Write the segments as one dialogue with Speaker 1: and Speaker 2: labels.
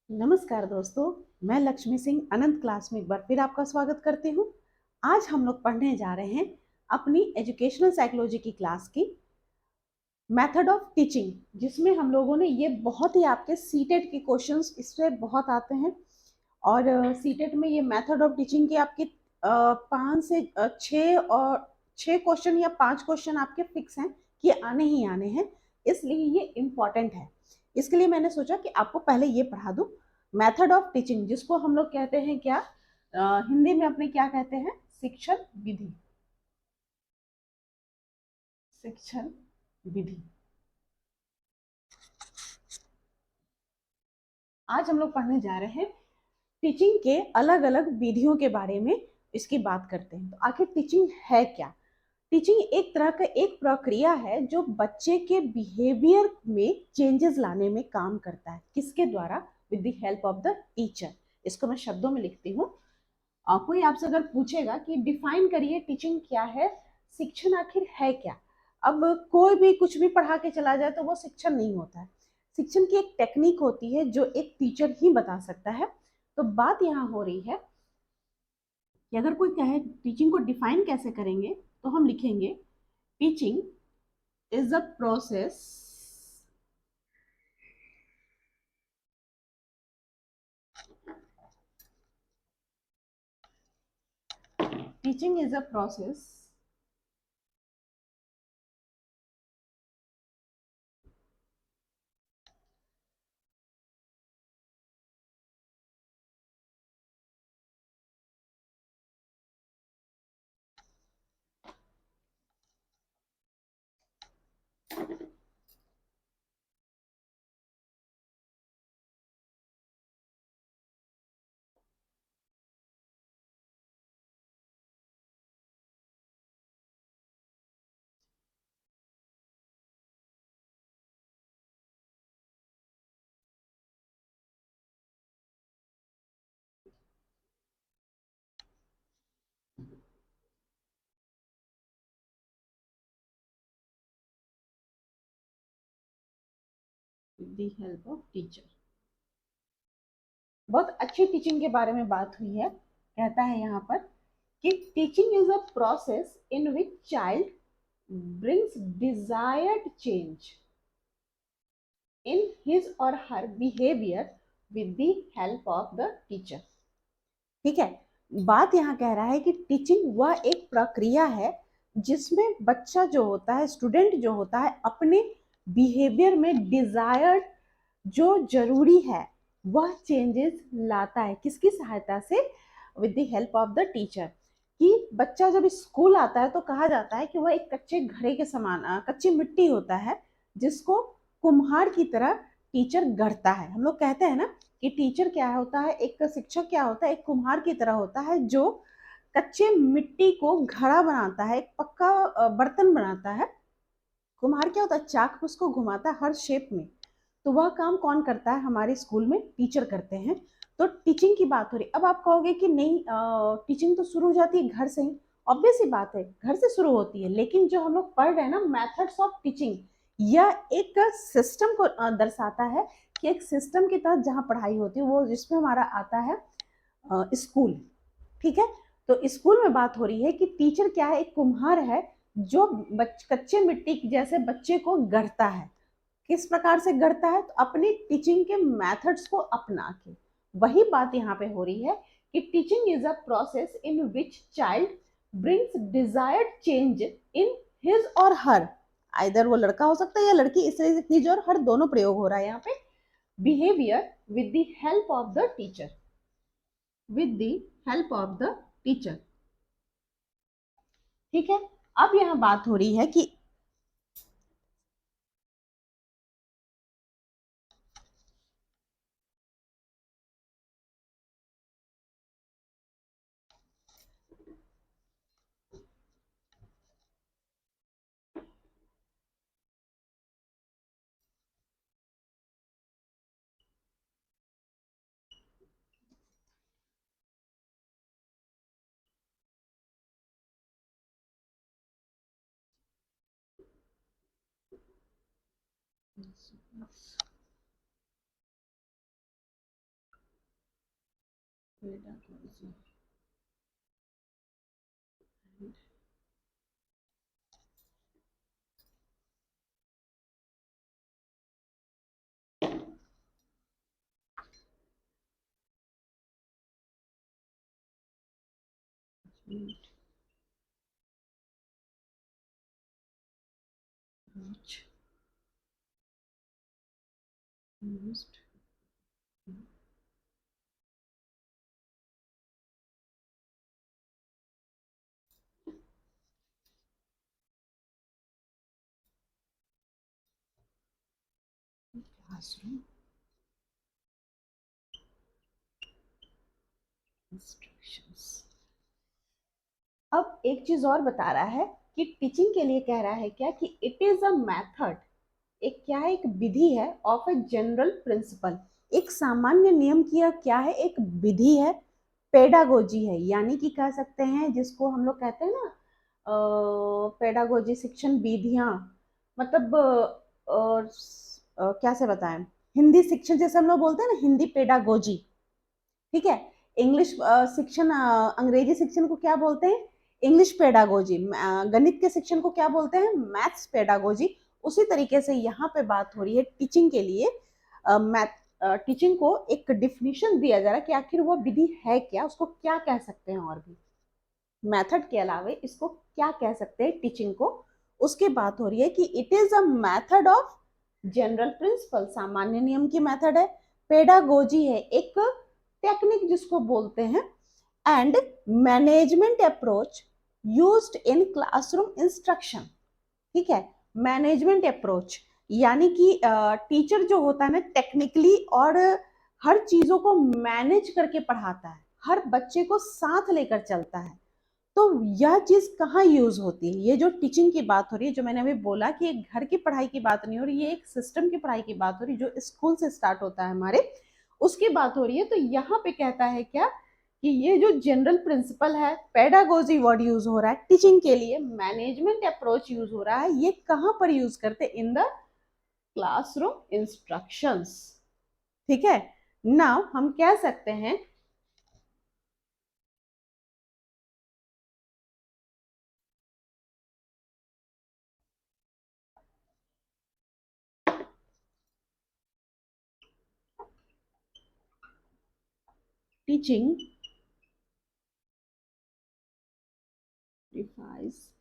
Speaker 1: नमस्कार दोस्तों, मैं लक्ष्मी सिंह अनंत क्लास में एक बार फिर आपका स्वागत करती हूँ। आज हम लोग पढ़ने जा रहे हैं अपनी एजुकेशनल साइकोलॉजी की क्लास की मेथड ऑफ टीचिंग, जिसमें हम लोगों ने ये बहुत ही आपके सीटेट के क्वेश्चंस इससे बहुत आते हैं। और सीटेट में ये मेथड ऑफ टीचिंग के आपके 5 से 6 और 6 क्वेश्चन या 5 क्वेश्चन आपके फिक्स हैं कि आने ही आने हैं, इसलिए ये इम्पॉर्टेंट है। इसके लिए मैंने सोचा कि आपको पहले ये पढ़ा दूं, मेथड ऑफ टीचिंग, जिसको हम लोग कहते हैं क्या, हिंदी में अपने क्या कहते हैं, शिक्षण विधि। शिक्षण विधि। आज हम लोग पढ़ने जा रहे हैं टीचिंग के अलग अलग विधियों के बारे में। इसकी बात करते हैं तो आखिर टीचिंग है क्या। टीचिंग एक तरह का एक प्रक्रिया है जो बच्चे के बिहेवियर में चेंजेस लाने में काम करता है। किसके द्वारा? With the help of the teacher. इसको मैं शब्दों में लिखती हूँ। कोई आपसे अगर पूछेगा कि डिफाइन करिए टीचिंग क्या है, शिक्षण आखिर है क्या, अब कोई भी कुछ भी पढ़ा के चला जाए तो वो शिक्षण नहीं होता है। शिक्षण की एक टेक्निक होती है जो एक टीचर ही बता सकता है। तो बात यहाँ हो रही है कि अगर कोई कहे टीचिंग को डिफाइन कैसे करेंगे, तो हम लिखेंगे teaching is a process teaching is a process with the help of teacher। बहुत अच्छी टीचिंग के बारे में बात हुई है। कहता है यहाँ पर कि teaching is a process in which child brings desired change in his or her behavior with the help of the teacher। ठीक है, बात यहाँ कह रहा है कि टीचिंग वह एक प्रक्रिया है जिसमें बच्चा जो होता है, स्टूडेंट जो होता है, अपने बिहेवियर में डिजायर्ड जो जरूरी है वह चेंजेस लाता है। किसकी सहायता से? With the help of the teacher. कि बच्चा जब स्कूल आता है तो कहा जाता है कि वह एक कच्चे घड़े के समान, कच्ची मिट्टी होता है जिसको कुम्हार की तरह टीचर गढ़ता है। हम लोग कहते हैं ना कि टीचर क्या होता है, एक शिक्षक क्या होता है, एक कुम्हार की तरह होता है जो कच्चे मिट्टी को घड़ा बनाता है, एक पक्का बर्तन बनाता है। कुम्हार क्या होता है, चाक पे उसको घुमाता है हर शेप में। तो वह काम कौन करता है? हमारे स्कूल में टीचर करते हैं। तो टीचिंग की बात हो रही। अब आप कहोगे कि नहीं, टीचिंग तो शुरू हो जाती है घर से ही। ऑब्वियस ही बात है, घर से शुरू होती है, लेकिन जो हम लोग पढ़ रहे हैं ना, मेथड्स ऑफ टीचिंग, यह एक सिस्टम को दर्शाता है कि एक सिस्टम के तहत जहाँ पढ़ाई होती है वो जिसमें हमारा आता है स्कूल। ठीक है, तो स्कूल में बात हो रही है कि टीचर क्या है, एक कुम्हार है जो कच्चे मिट्टी जैसे बच्चे को गढ़ता है। किस प्रकार से गढ़ता है? तो अपनी टीचिंग के मेथड्स को अपना के। वही बात यहाँ पे हो रही है कि teaching is a process in which child brings desired change in his और हर, आइदर वो लड़का हो सकता है या लड़की, इस तरह से हिज और हर दोनों प्रयोग हो रहा है यहाँ पे, behaviour with the help of the teacher. With the help of the teacher. ठीक है, अब यहाँ बात हो रही है कि pedagogy and management approach used in classroom instructions। अब एक चीज और बता रहा है कि टीचिंग के लिए कह रहा है क्या कि इट इज अ मेथड, एक क्या है, एक विधि है ऑफ ए जनरल प्रिंसिपल, एक सामान्य नियम की यह क्या है, एक विधि है, पेडागोजी है, यानी कि कह सकते हैं जिसको हम लोग कहते हैं ना पेडागोजी शिक्षण विधियां, मतलब क्या से बताएं, हिंदी शिक्षण जैसे हम लोग बोलते हैं ना हिंदी पेडागोजी, ठीक है। इंग्लिश शिक्षण, अंग्रेजी शिक्षण को क्या बोलते हैं, इंग्लिश पेडागोजी। गणित के शिक्षण को क्या बोलते हैं, मैथ्स पेडागोजी। उसी तरीके से यहाँ पे बात हो रही है टीचिंग के लिए, मैथ टीचिंग को एक डिफिनीशन दिया जा रहा है कि आखिर वो विधि है क्या, उसको क्या कह सकते हैं, और भी मेथड के अलावा इसको क्या कह सकते हैं टीचिंग को, उसकी बात हो रही है कि it is a method of general principle, सामान्य नियम की मेथड है, पेडागोजी है, एक टेक्निक जिसको बोलते हैं, and management approach used in classroom instruction, ठीक है। मैनेजमेंट अप्रोच यानी कि टीचर जो होता है ना टेक्निकली और हर चीजों को मैनेज करके पढ़ाता है, हर बच्चे को साथ लेकर चलता है। तो यह चीज कहाँ यूज होती है, ये जो टीचिंग की बात हो रही है, जो मैंने अभी बोला कि एक घर की पढ़ाई की बात नहीं हो रही, ये एक सिस्टम की पढ़ाई की बात हो रही है जो स्कूल से स्टार्ट होता है हमारे, उसकी बात हो रही है। तो यहाँ पे कहता है क्या कि ये जो जनरल प्रिंसिपल है, पेडागोजी वर्ड यूज हो रहा है टीचिंग के लिए, मैनेजमेंट अप्रोच यूज हो रहा है, ये कहाँ पर यूज करते, इन द क्लासरूम इंस्ट्रक्शंस, ठीक है। नाउ हम कह सकते हैं teaching defines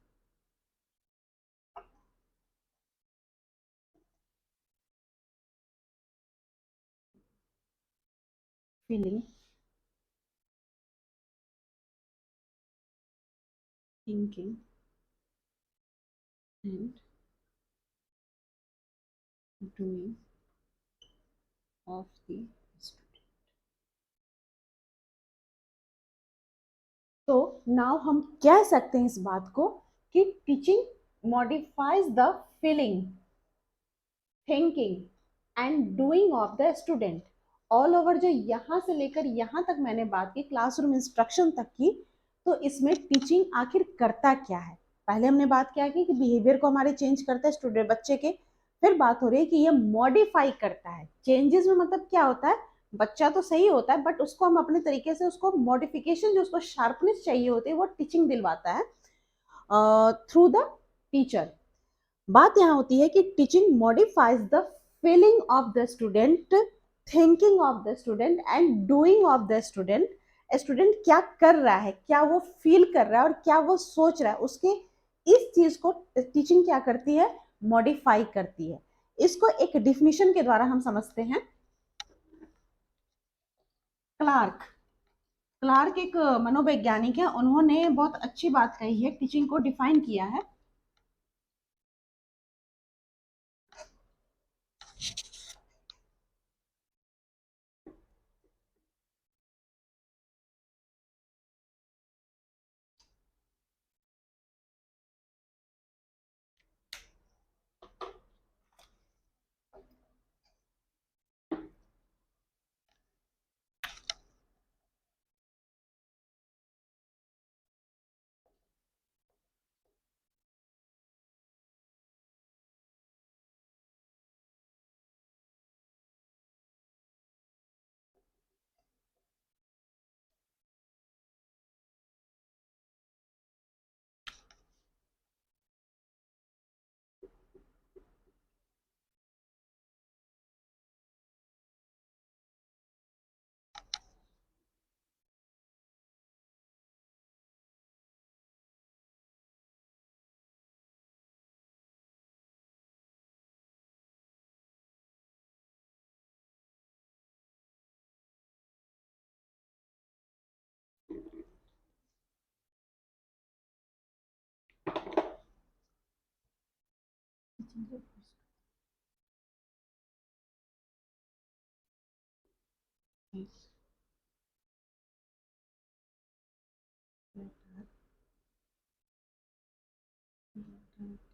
Speaker 1: feeling, thinking and doing of the student। तो नाउ हम कह सकते हैं इस बात को कि teaching modifies the feeling, thinking and doing of the student, all over. जो यहाँ से लेकर यहाँ तक मैंने बात की क्लासरूम इंस्ट्रक्शन तक की, तो इसमें टीचिंग आखिर करता क्या है, पहले हमने बात क्या की कि बिहेवियर को हमारे चेंज करता है स्टूडेंट बच्चे के, फिर बात हो रही है कि ये मॉडिफाई करता है, चेंजेस में मतलब क्या होता है, बच्चा तो सही होता है बट उसको हम अपने तरीके से उसको मॉडिफिकेशन, जो उसको शार्पनेस चाहिए होती है वो टीचिंग दिलवाता है थ्रू द टीचर। बात यहाँ होती है कि teaching modifies the feeling of the student, thinking of the student and doing of the student. Student क्या कर रहा है, क्या वो फील कर रहा है और क्या वो सोच रहा है, उसके इस चीज को टीचिंग क्या करती है, मॉडिफाई करती है। इसको एक डिफिनीशन के द्वारा हम समझते हैं। क्लार्क, क्लार्क एक मनोवैज्ञानिक है, उन्होंने बहुत अच्छी बात कही है, टीचिंग को डिफाइन किया है।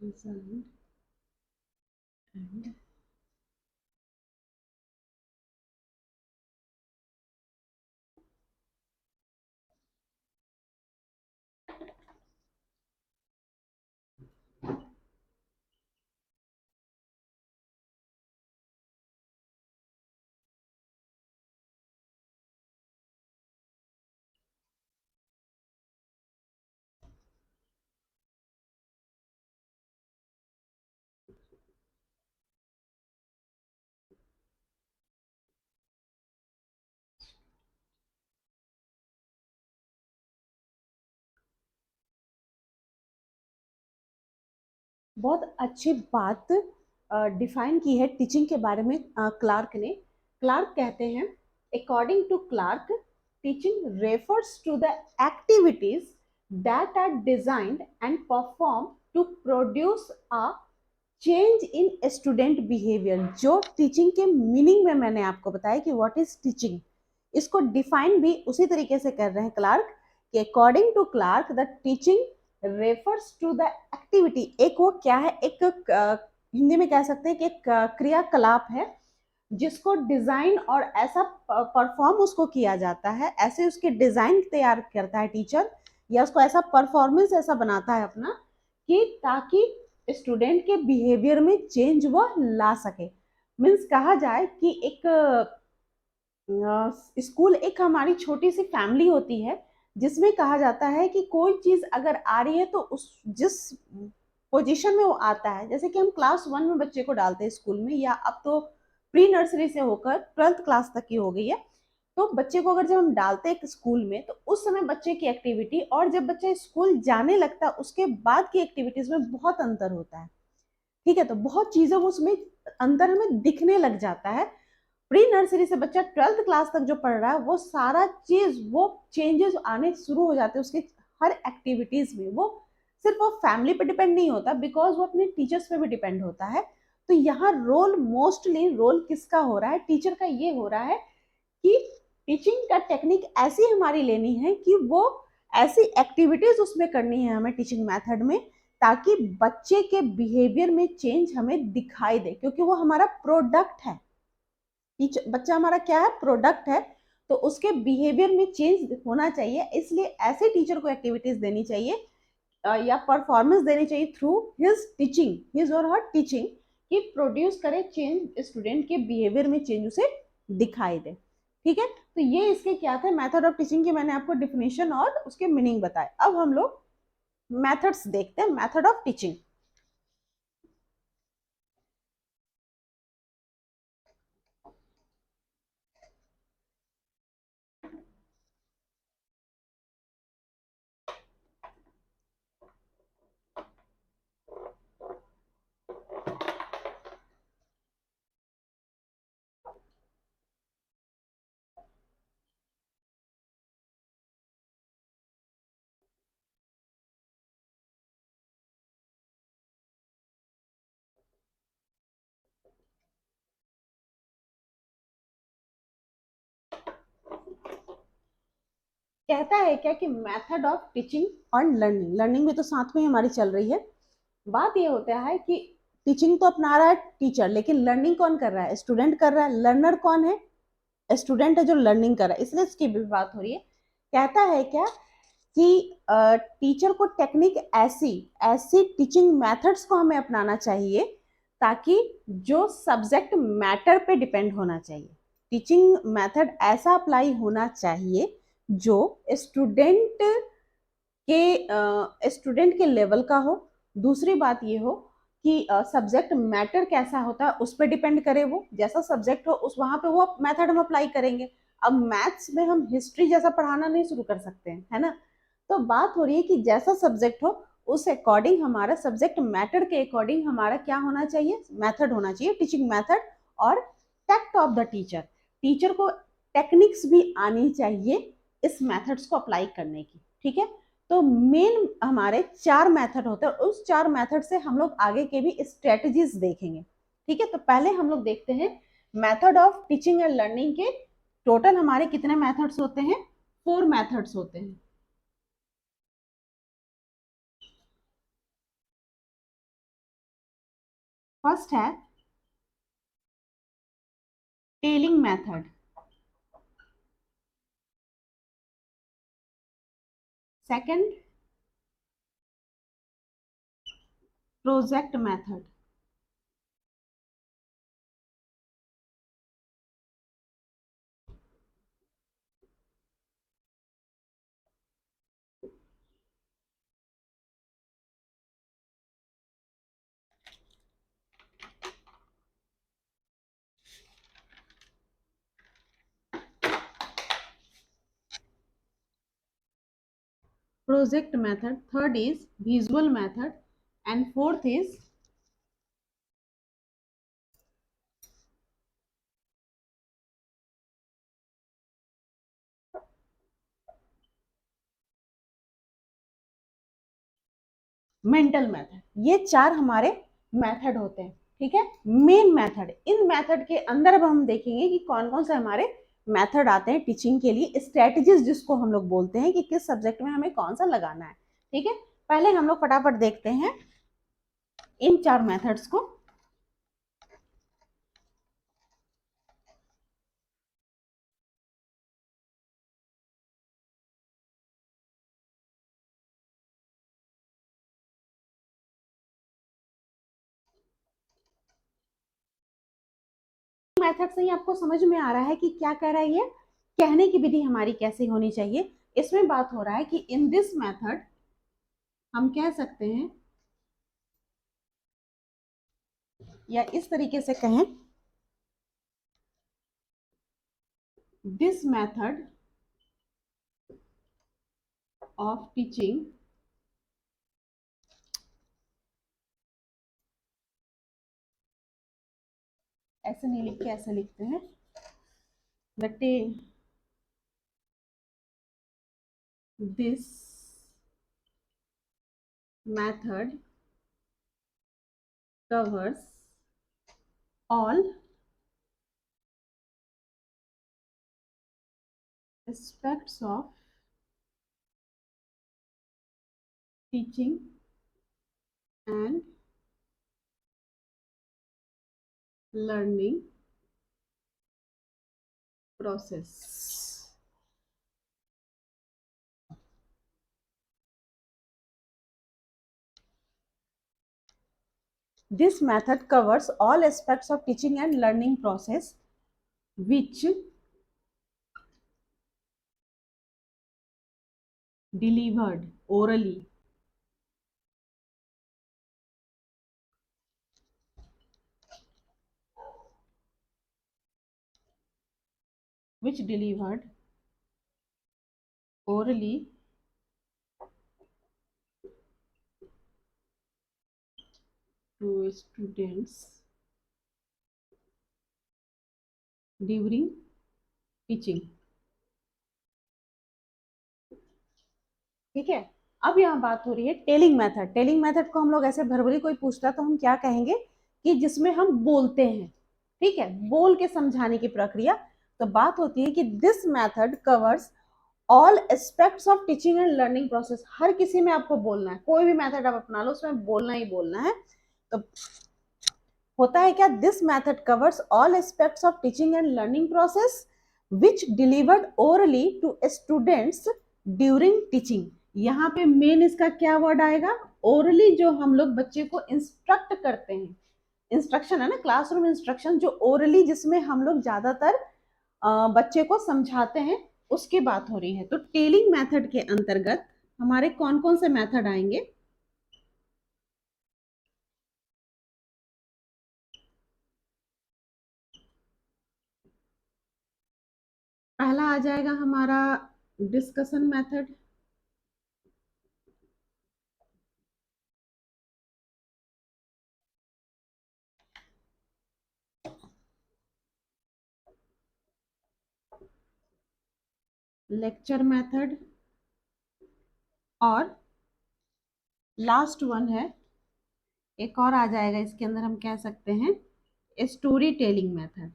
Speaker 1: Designed and बहुत अच्छी बात डिफाइन की है टीचिंग के बारे में क्लार्क ने। क्लार्क कहते हैं, according to Clark, teaching refers to the activities that are designed and perform to produce a change in student behaviour. जो टीचिंग के मीनिंग में मैंने आपको बताया कि व्हाट इज टीचिंग, इसको डिफाइन भी उसी तरीके से कर रहे हैं क्लार्क कि according to Clark the teaching refers to the activity. एक वो क्या है, एक हिंदी में कह सकते हैं कि एक क्रियाकलाप है जिसको डिजाइन और ऐसा परफॉर्म उसको किया जाता है, ऐसे उसके डिजाइन तैयार करता है टीचर, या उसको ऐसा परफॉर्मेंस ऐसा बनाता है अपना कि ताकि स्टूडेंट के बिहेवियर में चेंज वो ला सके। मीन्स कहा जाए कि एक स्कूल एक हमारी छोटी सी फैमिली होती है जिसमें कहा जाता है कि कोई चीज अगर आ रही है तो उस जिस पोजीशन में वो आता है, जैसे कि हम क्लास 1 में बच्चे को डालते हैं स्कूल में, या अब तो प्री नर्सरी से होकर 12th क्लास तक की हो गई है, तो बच्चे को अगर जब हम डालते हैं स्कूल में तो उस समय बच्चे की एक्टिविटी और जब बच्चा स्कूल जाने लगता है उसके बाद की एक्टिविटीज में बहुत अंतर होता है। ठीक है, तो बहुत चीजें वो उसमें अंतर हमें दिखने लग जाता है। प्री नर्सरी से बच्चा 12th क्लास तक जो पढ़ रहा है वो सारा चीज, वो चेंजेस आने शुरू हो जाते हैं उसके हर एक्टिविटीज में। वो सिर्फ वो फैमिली पे डिपेंड नहीं होता, बिकॉज वो अपने टीचर्स पे भी डिपेंड होता है। तो यहाँ रोल, मोस्टली रोल किसका हो रहा है, टीचर का ये हो रहा है कि टीचिंग का टेक्निक ऐसी हमारी लेनी है कि वो ऐसी एक्टिविटीज उसमें करनी है हमें टीचिंग मेथड में, ताकि बच्चे के बिहेवियर में चेंज हमें दिखाई दे, क्योंकि वो हमारा प्रोडक्ट है। टीचर, बच्चा हमारा क्या है, प्रोडक्ट है, तो उसके बिहेवियर में चेंज होना चाहिए। इसलिए ऐसे टीचर को एक्टिविटीज देनी चाहिए या परफॉर्मेंस देनी चाहिए थ्रू हिज टीचिंग, हिज और हर टीचिंग, कि प्रोड्यूस करे चेंज, स्टूडेंट के बिहेवियर में चेंज उसे दिखाई दे। ठीक है, तो ये इसके क्या थे, मेथड ऑफ टीचिंग की मैंने आपको डिफिनेशन और उसके मीनिंग बताए। अब हम लोग मेथड्स देखते हैं, मेथड ऑफ टीचिंग। कहता है क्या कि मेथड ऑफ टीचिंग और लर्निंग, लर्निंग भी तो साथ में हमारी चल रही है। बात ये होता है कि टीचिंग तो अपना रहा है टीचर, लेकिन लर्निंग कौन कर रहा है, स्टूडेंट कर रहा है। लर्नर कौन है, स्टूडेंट है जो लर्निंग कर रहा है, इसलिए इसकी भी बात हो रही है। कहता है क्या कि टीचर को टेक्निक ऐसी ऐसी टीचिंग मेथड्स को हमें अपनाना चाहिए ताकि जो सब्जेक्ट मैटर पे डिपेंड होना चाहिए। टीचिंग मेथड ऐसा अप्लाई होना चाहिए जो स्टूडेंट के लेवल का हो। दूसरी बात ये हो कि सब्जेक्ट मैटर कैसा होता है उस पर डिपेंड करे, वो जैसा सब्जेक्ट हो उस वहां पे वो मेथड हम अप्लाई करेंगे। अब मैथ्स में हम हिस्ट्री जैसा पढ़ाना नहीं शुरू कर सकते हैं, है ना। तो बात हो रही है कि जैसा सब्जेक्ट हो उस अकॉर्डिंग, हमारा सब्जेक्ट मैटर के अकॉर्डिंग हमारा क्या होना चाहिए, मेथड होना चाहिए, टीचिंग मेथड। और tact of the teacher, teacher को टेक्निक्स भी आनी चाहिए इस मेथड्स को अप्लाई करने की। ठीक है, तो मेन हमारे 4 मेथड होते हैं, उस 4 मेथड से हम लोग आगे के भी स्ट्रेटजीज देखेंगे। ठीक है, तो पहले हम लोग देखते हैं method of teaching and learning के टोटल हमारे कितने मेथड्स होते हैं। 4 मेथड्स होते हैं। फर्स्ट है telling method, second project method, project method, third is visual method and fourth is mental method. ये 4 हमारे मेथड होते हैं। ठीक है, मेन मेथड। इन मेथड के अंदर अब हम देखेंगे कि कौन कौन से हमारे मेथड आते हैं टीचिंग के लिए, स्ट्रेटजीज जिसको हम लोग बोलते हैं कि किस सब्जेक्ट में हमें कौन सा लगाना है। ठीक है, पहले हम लोग फटाफट देखते हैं इन 4 मेथड्स को। मेथड से ही आपको समझ में आ रहा है कि क्या कह रहा है ये, कहने की विधि हमारी कैसे होनी चाहिए। इसमें बात हो रहा है कि इन दिस मेथड हम कह सकते हैं, या इस तरीके से कहें, दिस मेथड ऑफ टीचिंग ऐसे नहीं लिख के ऐसे लिखते हैं, बटे this method covers all aspects of teaching and learning process. This method covers all aspects of teaching and learning process which delivered orally, which delivered orally to students during teaching. ठीक है, अब यहाँ बात हो रही है टेलिंग मेथड। टेलिंग मेथड को हम लोग ऐसे भरभरी कोई पूछता तो हम क्या कहेंगे कि जिसमें हम बोलते हैं। ठीक है, बोल के समझाने की प्रक्रिया। तो बात होती है कि this method covers all aspects of teaching and learning process. हर किसी में आपको बोलना है, कोई भी मेथड आप अपना लो उसमें बोलना ही बोलना है। तो होता है क्या, this method covers all aspects of teaching and learning process which delivered orally to students during teaching. यहाँ पे मेन इसका क्या वर्ड आएगा, ओरली, जो हम लोग बच्चे को इंस्ट्रक्ट करते हैं। इंस्ट्रक्शन है ना, क्लासरूम इंस्ट्रक्शन, जो ओरली जिसमें हम लोग ज्यादातर बच्चे को समझाते हैं, उसकी बात हो रही है। तो टेलिंग मेथड के अंतर्गत हमारे कौन कौन से मेथड आएंगे। पहला आ जाएगा हमारा डिस्कशन मेथड, लेक्चर मेथड और लास्ट वन है, एक और आ जाएगा इसके अंदर, हम कह सकते हैं story telling method.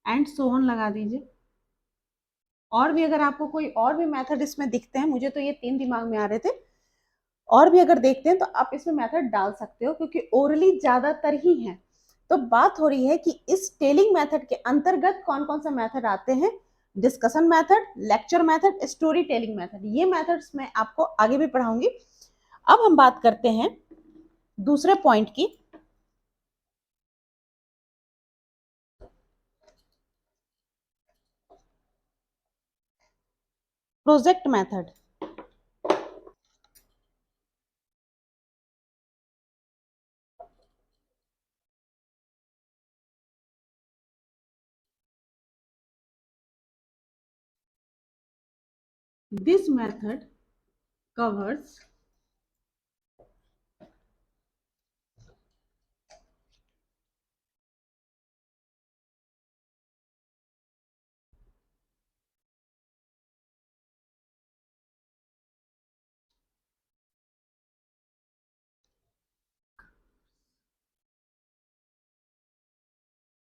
Speaker 1: And so on लगा दीजिए। और भी अगर आपको कोई और भी मेथड इसमें दिखते हैं, मुझे तो ये 3 दिमाग में आ रहे थे, और भी अगर देखते हैं तो आप इसमें मेथड डाल सकते हो, क्योंकि ओरली ज्यादातर ही है। तो बात हो रही है कि इस टेलिंग मेथड के अंतर्गत कौन कौन सा मेथड आते हैं। Discussion method, lecture method, story telling method, ये मेथड्स मैं आपको आगे भी पढ़ाऊंगी। अब हम बात करते हैं दूसरे पॉइंट की। Project method. This method covers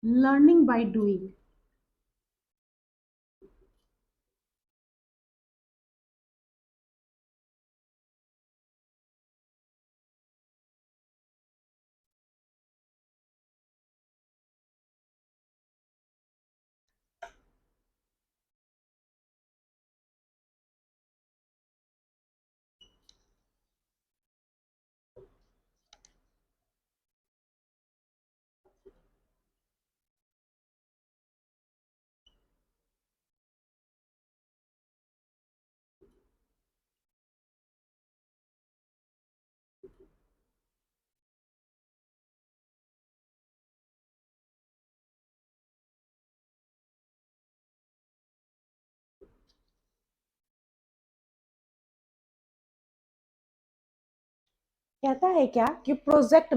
Speaker 1: learning by doing। कहता है क्या कि प्रोजेक्ट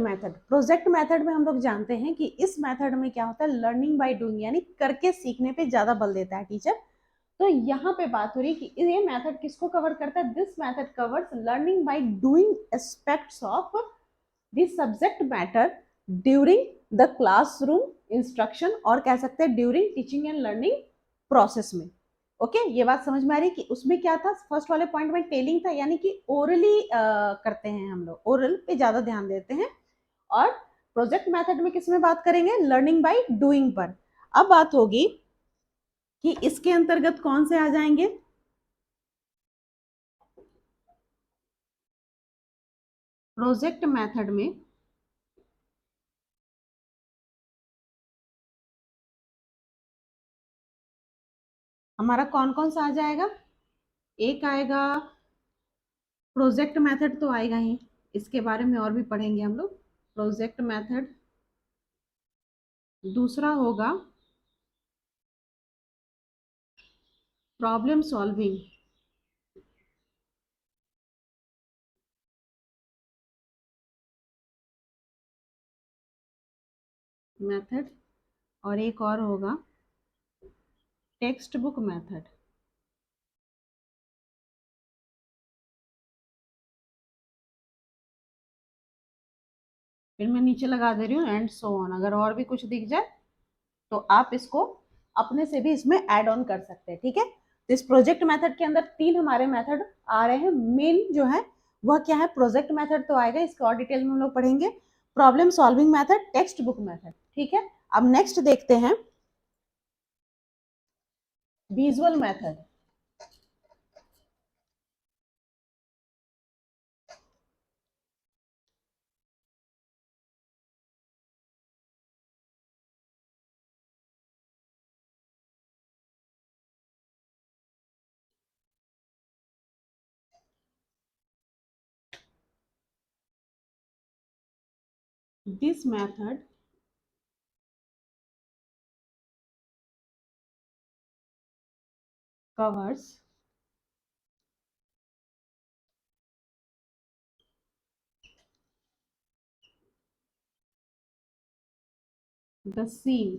Speaker 1: मेथड में हम लोग जानते हैं कि इस मेथड में क्या होता है, लर्निंग बाय डूइंग, यानी करके सीखने पे ज्यादा बल देता है टीचर। तो यहाँ पे बात हो रही है कि ये मेथड किसको कवर करता है। This method covers learning by doing aspects of the subject matter during the classroom instruction, और कह सकते हैं during teaching and learning process में। ओके, ये बात समझ में आ रही है कि उसमें क्या था, फर्स्ट वाले पॉइंट में टेलिंग था, यानी कि ओरली करते हैं हम लोग, ओरल पे ज्यादा ध्यान देते हैं। और प्रोजेक्ट मेथड में किस में बात करेंगे, लर्निंग बाय डूइंग पर। अब बात होगी कि इसके अंतर्गत कौन से आ जाएंगे। प्रोजेक्ट मेथड में हमारा कौन कौन सा आ जाएगा। एक आएगा प्रोजेक्ट मेथड, तो आएगा ही, इसके बारे में और भी पढ़ेंगे हम लोग। Project method. दूसरा होगा प्रॉब्लम सॉल्विंग मेथड, और एक और होगा टेक्स्ट बुक मेथड। फिर मैं नीचे लगा दे रही हूँ एंड सो ऑन, अगर और भी कुछ दिख जाए तो आप इसको अपने से भी इसमें ऐड ऑन कर सकते हैं, ठीक है। तो इस प्रोजेक्ट मेथड के अंदर 3 हमारे मेथड आ रहे हैं। मेन जो है वह क्या है, प्रोजेक्ट मेथड तो आएगा, इसके और डिटेल में हम लोग पढ़ेंगे। Problem solving method, text book method, ठीक है। अब नेक्स्ट देखते हैं visual method. This method covers the scene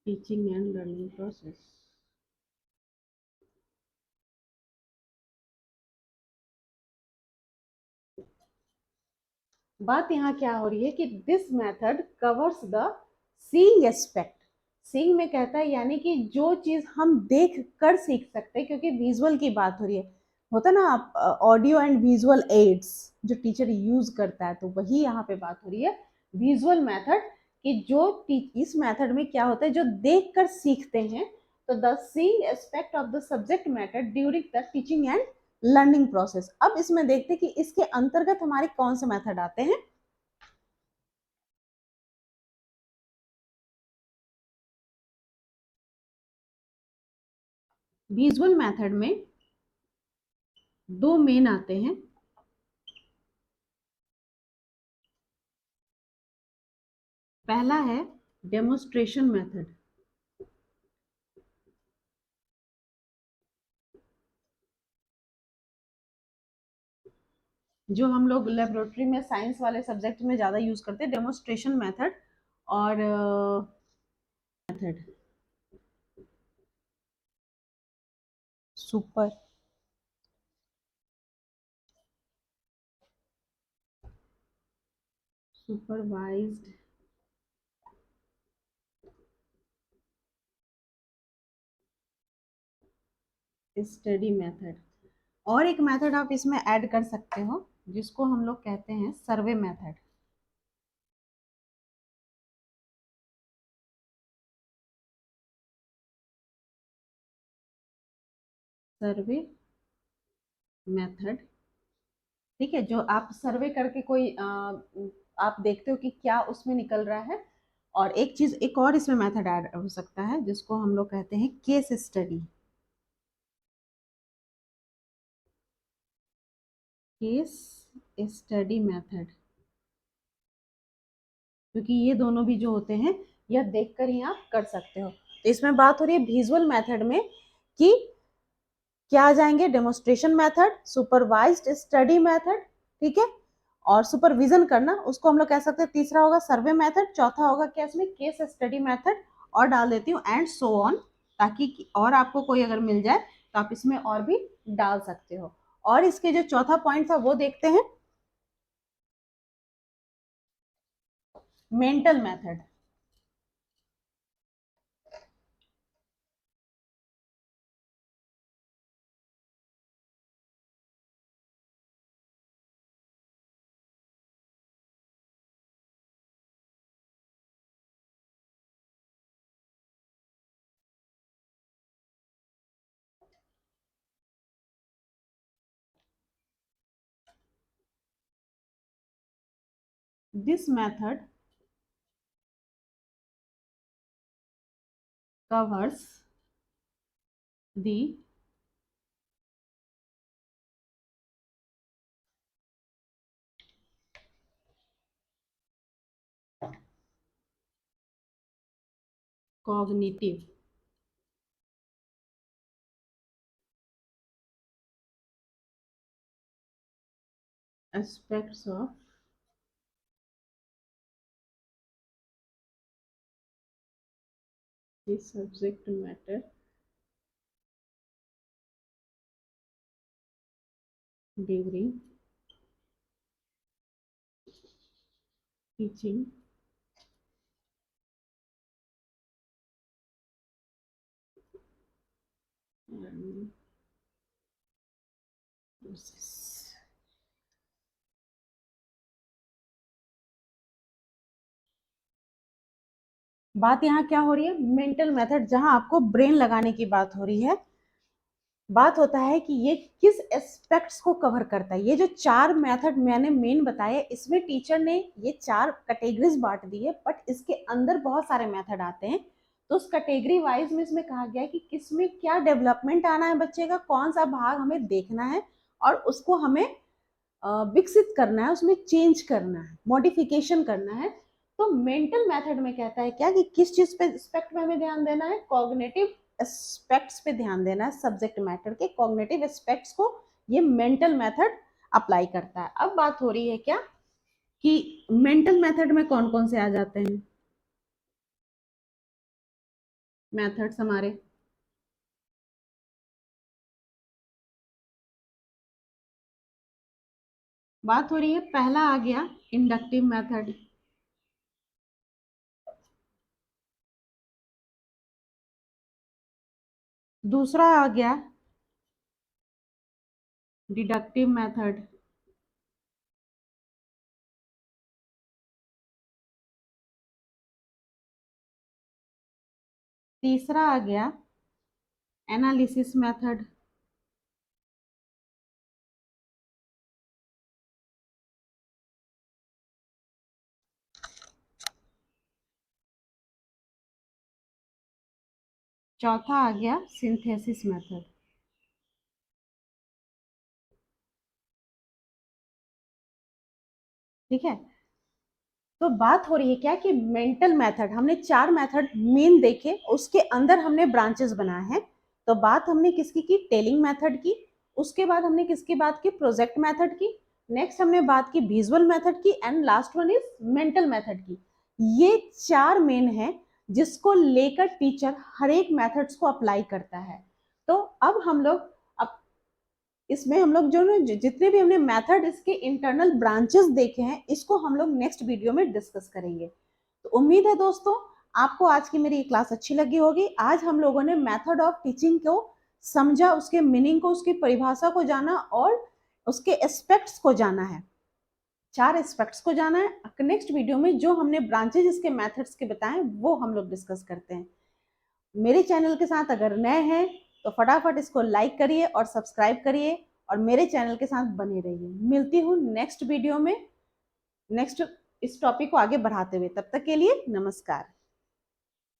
Speaker 1: teaching and learning process. बात यहाँ क्या हो रही है कि this method covers the seeing aspect. Seeing में कहता है यानी कि जो चीज हम देख कर सीख सकते हैं, क्योंकि विजुअल की बात हो रही है, होता ना आप ऑडियो एंड विजुअल एड्स जो टीचर यूज करता है, तो वही यहाँ पे बात हो रही है विजुअल मेथड कि जो इस मेथड में क्या होता है जो देख कर सीखते हैं। तो the seeing aspect of the subject matter during the teaching and learning process. अब इसमें देखते हैं कि इसके अंतर्गत हमारे कौन से मेथड आते हैं। विजुअल मेथड में दो मेन आते हैं। पहला है डेमोन्स्ट्रेशन मेथड। जो हम लोग लेबोरेटरी में साइंस वाले सब्जेक्ट में ज्यादा यूज करते हैं, डेमोन्स्ट्रेशन मेथड। और method super supervised study method. और एक मेथड आप इसमें ऐड कर सकते हो जिसको हम लोग कहते हैं सर्वे मेथड। सर्वे मेथड, ठीक है, जो आप सर्वे करके कोई आप देखते हो कि क्या उसमें निकल रहा है। और एक चीज एक और इसमें मेथड ऐड हो सकता है जिसको हम लोग कहते हैं case study. Case study method, क्योंकि ये दोनों भी जो होते हैं यह देखकर ही आप कर सकते हो। तो इसमें बात हो रही है विजुअल मेथड में कि क्या आ जाएंगे, demonstration method, supervised study method, ठीक है, और सुपरविजन करना उसको हम लोग कह सकते हैं। तीसरा होगा सर्वे मेथड, चौथा होगा क्या इसमें केस स्टडी मेथड, और डाल देती हूँ एंड सो ऑन, ताकि और आपको कोई अगर मिल जाए तो आप इसमें और भी डाल सकते हो। और इसके जो चौथा पॉइंट था वो देखते हैं, mental method. This method covers the cognitive aspects of the subject matter during teaching learning process। बात यहाँ क्या हो रही है, मेंटल मेथड, जहां आपको ब्रेन लगाने की बात हो रही है। बात होता है कि ये किस एस्पेक्ट्स को कवर करता है। ये जो चार मेथड मैंने मेन बताए, इसमें टीचर ने ये चार कैटेगरीज बांट दी है, बट इसके अंदर बहुत सारे मेथड आते हैं। तो उस कैटेगरी वाइज में इसमें कहा गया है कि किसमें क्या डेवलपमेंट आना है बच्चे का, कौन सा भाग हमें देखना है और उसको हमें विकसित करना है, उसमें चेंज करना है, मॉडिफिकेशन करना है। तो मेंटल मेथड में कहता है क्या कि किस चीज पे एस्पेक्ट में हमें ध्यान देना है, कॉग्निटिव एस्पेक्ट्स पे ध्यान देना है, सब्जेक्ट मैटर के कॉग्निटिव एस्पेक्ट्स को ये मेंटल मेथड अप्लाई करता है। अब बात हो रही है क्या कि मेंटल मेथड में कौन कौन से आ जाते हैं मेथड्स हमारे। बात हो रही है, पहला आ गया इंडक्टिव मेथड, दूसरा आ गया डिडक्टिव मेथड, तीसरा आ गया एनालिसिस मेथड, चौथा आ गया सिंथेसिस मेथड। ठीक है, तो बात हो रही है क्या कि मेंटल मेथड, हमने 4 मेथड मेन देखे, उसके अंदर हमने ब्रांचेस बनाए हैं। तो बात हमने किसकी की, टेलिंग मेथड की, उसके बाद हमने किसकी बात की, प्रोजेक्ट मेथड की, नेक्स्ट हमने बात की विजुअल मेथड की, and last one is mental method की। ये 4 मेन है जिसको लेकर टीचर हर एक मेथड्स को अप्लाई करता है। तो अब हम लोग इसमें हम लोग जो ना जितने भी हमने मेथड इसके इंटरनल ब्रांचेस देखे हैं, इसको हम लोग नेक्स्ट वीडियो में डिस्कस करेंगे। तो उम्मीद है दोस्तों आपको आज की मेरी क्लास अच्छी लगी होगी। आज हम लोगों ने मेथड ऑफ टीचिंग को समझा, उसके मीनिंग को, उसकी परिभाषा को जाना और उसके एस्पेक्ट्स को जाना है, 4 एस्पेक्ट्स को जाना है। नेक्स्ट वीडियो में जो हमने ब्रांचेज इसके मेथड्स के बताए वो हम लोग डिस्कस करते हैं। मेरे चैनल के साथ अगर नए हैं तो फटाफट इसको लाइक करिए और सब्सक्राइब करिए और मेरे चैनल के साथ बने रहिए। मिलती हूँ नेक्स्ट वीडियो में, नेक्स्ट इस टॉपिक को आगे बढ़ाते हुए। तब तक के लिए नमस्कार।